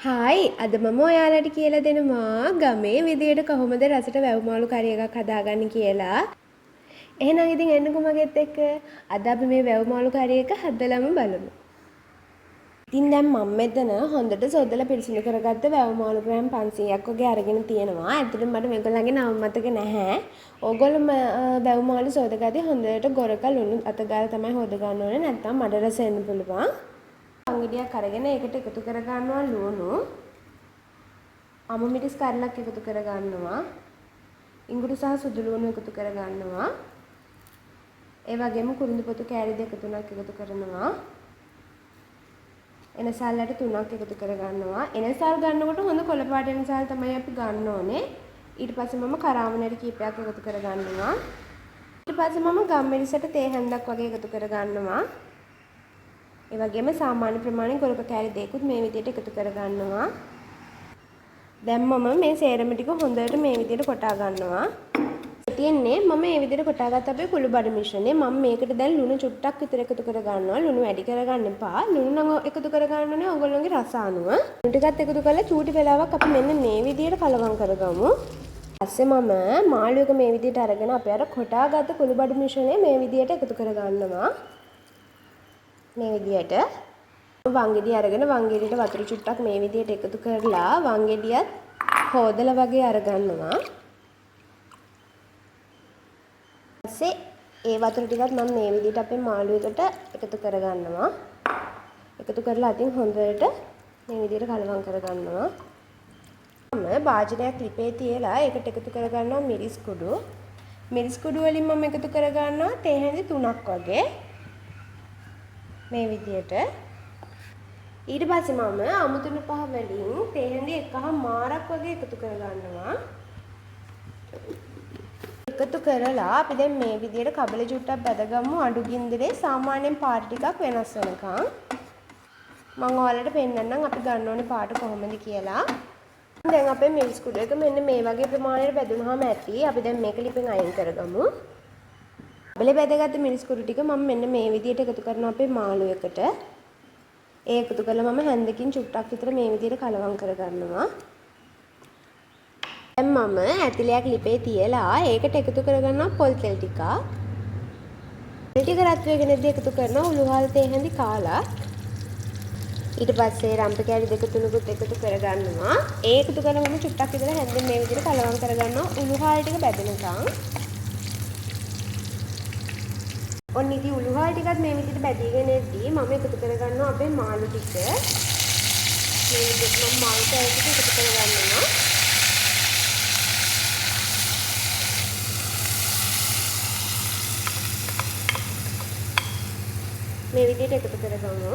Hi අද මම ඔයාලට කියලා දෙනවා ගමේ විදියට කොහොමද රසට වැව් මාළු කරි එකක් හදාගන්නේ කියලා. එහෙනම් ඉතින් එන්නකෝ මගෙත් එක්ක. අද අපි මේ වැව් මාළු කරි එක හදලාම බලමු. ඉතින් දැන් මම මෙතන හොඳට සොදලා පිරිසිදු කරගත්ත වැව් මාළු ග්‍රෑම් 500ක් වගේ අරගෙන තියෙනවා. ඇත්තටම මට මේගොල්ලන්ගේ නම මතක නැහැ. ඕගොල්ලෝ වැව් මාළු සොදගදී හොඳට ගොරක ලුණු අත ගාලා තමයි හොද ගන්න ඕනේ. නැත්නම් මඩ රස එන්න පුළුවන්. අංගිඩියක් අරගෙන ඒකට එකතු කර ගන්නවා ලුණු, අමු මිරිස් කඩලක් එකතු කර ගන්නවා, ඉඟුරු සහ සුදු ලුණු එකතු කර ගන්නවා. ඒ වගේම කුරුඳු පොතු කෑලි දෙක තුනක් එකතු කරනවා. එනසල් ඇට තුනක් එකතු කර ගන්නවා. එනසල් ගන්නකොට හොඳ කොළ පාට එනසල් තමයි අපි ගන්න ඕනේ. ඊට පස්සේ මම කරාමනේට කීපයක් එකතු කර ගන්නවා. ඊට පස්සේ මම ගම්මිරිසට තේ හැන්දක් වගේ එකතු කර ගන්නවා. ඒ වගේම සාමාන්‍ය ප්‍රමාණයෙන් ගොරක කෑලි දෙකකුත් මේ විදිහට එකතු කර ගන්නවා. දැන් මම මේ සේරම ටික හොඳට මේ විදිහට කොටා ගන්නවා. තියෙන්නේ මම මේ විදිහට කොටාගත්ත අපේ කුළු බඩ මිශ්‍රණය. මම මේකට දැන් ලුණු චුට්ටක් විතර එකතු කර ගන්නවා. ලුණු වැඩි කරගන්න එපා. ලුණු නම් එකතු කර ගන්න ඕනේ ඔයගොල්ලෝගේ රස අනුව. ලුණු ටිකත් එකතු කරලා චූටි වෙලාවක් අපි මෙන්න මේ විදිහට කලවම් කරගමු. ඊපස්සේ මම මාළු එක මේ විදිහට අරගෙන අපේ අර කොටාගත්ත කුළු බඩ මිශ්‍රණය මේ විදිහට එකතු කර ගන්නවා. මේ විදිහට වංගෙඩිය අරගෙන වංගෙඩියට වතුර චුට්ටක් මේ විදිහට එකතු කරලා වංගෙඩියත් හොදලා වගේ අරගන්නවා. ඊපස්සේ ඒ වතුර ටිකත් මම මේ විදිහට අපේ මාළුවෙකට එකතු කරගන්නවා. එකතු කරලා අතින් හොඳට මේ විදිහට කලවම් කරගන්නවා. මම භාජනයක් ලිපේ තියලා ඒකට එකතු කරගන්නවා මිරිස් කුඩු. මිරිස් කුඩු වලින් මම එකතු කරගන්නවා තේ හැඳි 3ක් වගේ. මේ විදිහට ඊට පස්සේ මම අමුතුණු පහ වලින් තේ හැඳි එකහමාරක් වගේ එකතු කරගන්නවා. එකතු කරලා අපි දැන් මේ විදිහට කබල චුට්ටක් බැදගමු අඩු ගින්දරේ සාමාන්‍යයෙන් පාට ටිකක් වෙනස් වෙනකන්. මම ඔයාලට පෙන්නන්නම් අපි ගන්න ඕනේ පාට කොහොමද කියලා. දැන් අපේ මිරිස් කුඩු එක මෙන්න මේ වගේ ප්‍රමාණයට බැදුනහම ඇති. අපි දැන් මේක ලිපෙන් අයින් කරගමු. කබලේ බැදගත්ත මිරිස් කුඩු ටික මම මෙන්න මේ විදිහට එකතු කරනවා අපේ මාළු එකට. ඒ එකතු කරලා මම හැන්දකින් චුට්ටක් විතර මේ විදිහට කලවම් කරගන්නවා. දැන් මම ඇතිලයක් ලිපේ තියලා ඒකට එකතු කරගන්නවා පොල් තෙල් ටිකක්. තෙල් ටික රත් වෙගෙනදී එකතු කරනවා උළුහල් තේ හැඳි කාලක්. ඊට පස්සේ රම්ප කෑලි දෙක තුනකුත් එකතු කරගන්නවා. ඒ එකතු කරලා මම චුට්ටක් විතර හැන්දෙන් මේ විදිහට කලවම් කරගන්නවා උළුහල් ටික බැදෙනකන්. ඔන්න ඉතින් උළුහල් ටිකත් මේ විදිහට බැදීගෙන එද්දී මම එකතු කරගන්නවා අපේ මාළු ටික. මේ විදිහට මම මාළු ටික එකතු කරගන්නවා. මේ විදිහට එකතු කරගමු.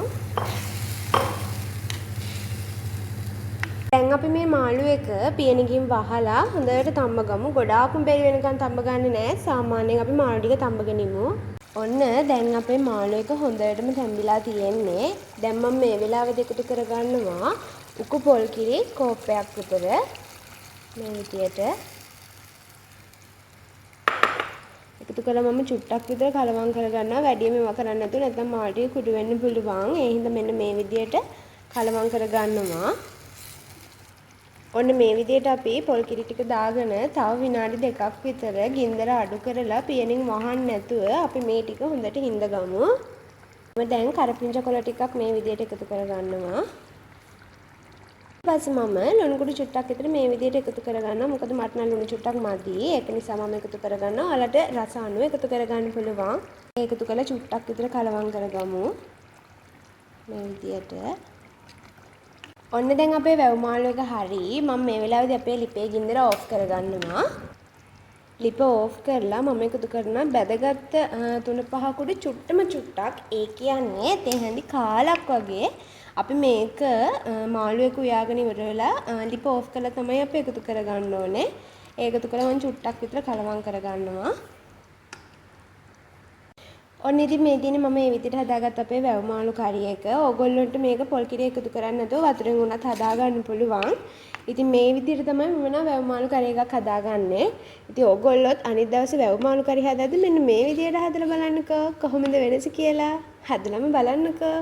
දැන් අපි මේ මාළු එක පියනකින් වහලා හොඳට තම්බ ගමු. ගොඩාක්ම බැරි වෙනකන් තම්බ ගන්නේ නැහැ. සාමාන්‍යයෙන් අපි මාළු ටික තම්බගෙන ඉමු. ඔන්න දැන් අපේ මාළු එක හොඳටම තැම්බිලා තියෙන්නේ. දැන් මම මේ වෙලාවෙදි එකතු කරගන්නවා උකු පොල් කිරි කෝප්පයක් විතර. මේ විදියට එකතු කරලා මම චුට්ටක් විතර කලවම් කරගන්නවා. වැඩිම මේවා කරන්න නැතුව නැත්නම් මාළු ටික කුඩු වෙන්න පුළුවන්. ඒ හින්දා මෙන්න මේ විදියට කලවම් කරගන්නවා. ඔන්න මේ විදියට අපි පොල් කිරි ටික දාගෙන තව විනාඩි 2ක් විතර ගින්දර අඩු කරලා පියනින් වහන්න නැතුව අපි මේ ටික හොඳට හිඳගමු. මම දැන් කරපිංචා කොළ ටිකක් මේ විදියට එකතු කරගන්නවා. ඊට පස්සේ මම ලුණු කුඩු චුට්ටක් විතර මේ විදියට එකතු කරගන්නවා. මොකද මට නම් ලුණු චුට්ටක් මදි. ඒක නිසා මම එකතු කරගන්නවා. ඔයාලට රස අනුව එකතු කරගන්න පුළුවන්. ඒකතු කරලා චුට්ටක් විතර කලවම් කරගමු. මේ විදියට ඔන්න දැන් අපේ වැව් මාළු එක හරි. මම මේ වෙලාවේදී අපේ ලිපේ ගින්දර ඕෆ් කරගන්නවා. ලිප ඕෆ් කරලා මම එකතු කරනවා බැදගත්ත 3-5 කුඩු චුට්ටම චුට්ටක්. ඒ කියන්නේ තේ හැඳි කාලක් වගේ. අපි මේක මාළු එක උයාගෙන ඉවර වෙලා ලිප ඕෆ් කරලා තමයි අපි එකතු කරගන්න ඕනේ. ඒකතු කරලා මම චුට්ටක් විතර කලවම් කරගන්නවා. ඔන්න ඉතින් මේ දිනේ මම මේ විදිහට හදාගත්ත අපේ වැව් මාළු කරි එක. ඕගොල්ලන්ට මේක පොල් කිරි එකතු කරන්න නැතුව වතුරෙන් උනත් හදාගන්න පුළුවන්. ඉතින් මේ විදිහට තමයි මම නම් වැව් මාළු කරි එකක් හදාගන්නේ. ඉතින් ඕගොල්ලොත් අනිත් දවසේ වැව් මාළු කරි හදද්දි මෙන්න මේ විදිහට හදලා බලන්නකෝ කොහොමද වෙනස කියලා. හදලම බලන්නකෝ.